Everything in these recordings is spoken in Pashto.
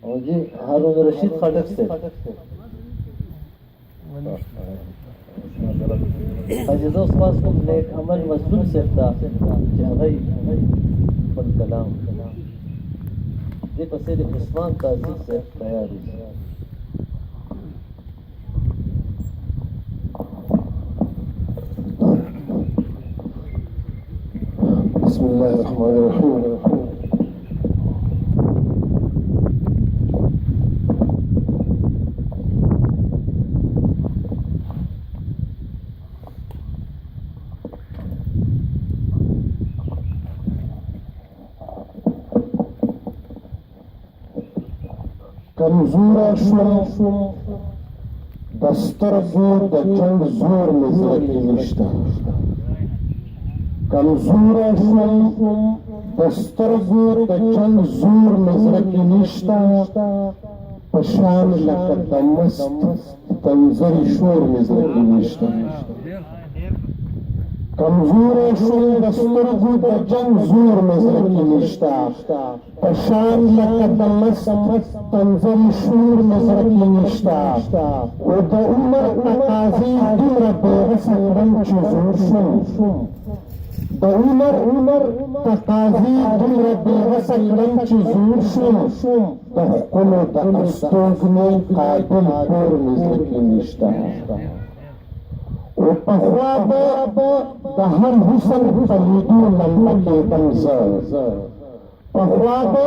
और जी हारून रशीद खटक से حاجز عثمان کوم نیک عمل مظلوم سفتا چې هغه خپل کلام دې پسې د عثمان تاسیس سے تیار دي بسم الله الرحمن الرحيم کمزورا شوم دسترګو د جنگ زور مې زړه کې نشته کمزورا شوم دسترګو د جنگ زور مې زړه کې نشته په شان لکه د مست تنظري شور مې زړه کې نشته کمزورا شوم دسترګو د جنگ زور مې زړه کې نشته پشان لکه د مست تنظري شور مې زړه کې نشته او د عمر تقاضې دومره بېغسه کړم چې زور شوم د عمر تقاضې دومره بېغسه کړم چې زور شوم د ښکلو د استوګنې قابل کور مې زړه کې نشته او پخوا به د هر حسن په لیدو لمبه کېدم زه پخوا به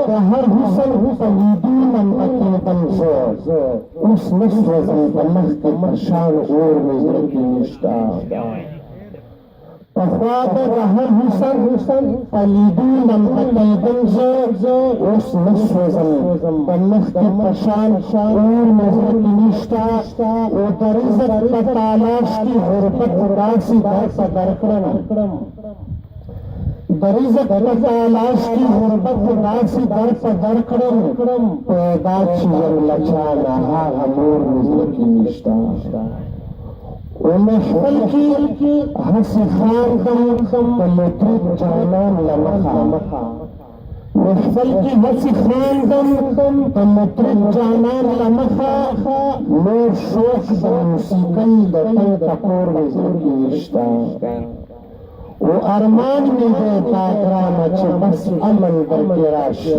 د هر حسن په لیدو لمبه کېدم زه اوس نه سوځم په مخ کې په شان اور مې زړه کې نشته پخوا به د هر حسن په لیدو لمبه کېدم زه اوس نه سوځم په مخ کې په شان اور مې زړه کې نشته او د رزق په تلاش کې غربت داسې درته درکړم د رزق په تلاش کې غربت داسې درته درکړم پیدا چې یم له چا نه هغه نور مې زړه کې نشته و محفل کې هسې خاندم د مطرب جانان له مخه محفل کې هسې خاندم د مطرب جانان له مخه نور شوق د موسیقۍ د تنګ ټکور مې زړه کې نشته و ارمان مې دی دا ګرانه چې بس امن درکې راشي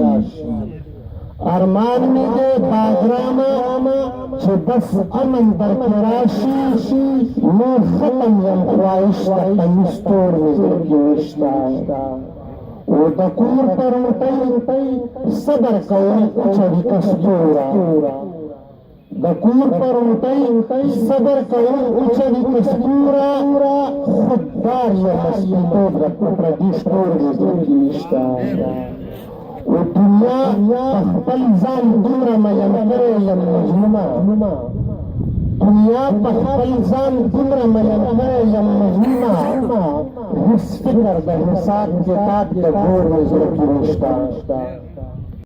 ارمان مې دی دا ګرانه چې بس امن درکې راشي نور ختم یم خواهش د قمیص تور مې زړه کې نشته او د کور پر وټۍ صبر کوم اوچوي کستوره د کور پر وټۍ صبر کوم اوچوي کستوره خوددار یم مسکینتوب د پردي شتور مې زړه کې نشته او دنیا په خپل ځان دومره مین کړی یم مجنونه دنیا په خپل ځان دومره مین کړی یم مجنونه هیڅ فکر د حساب کتاب د ګور مې زړه کې نشته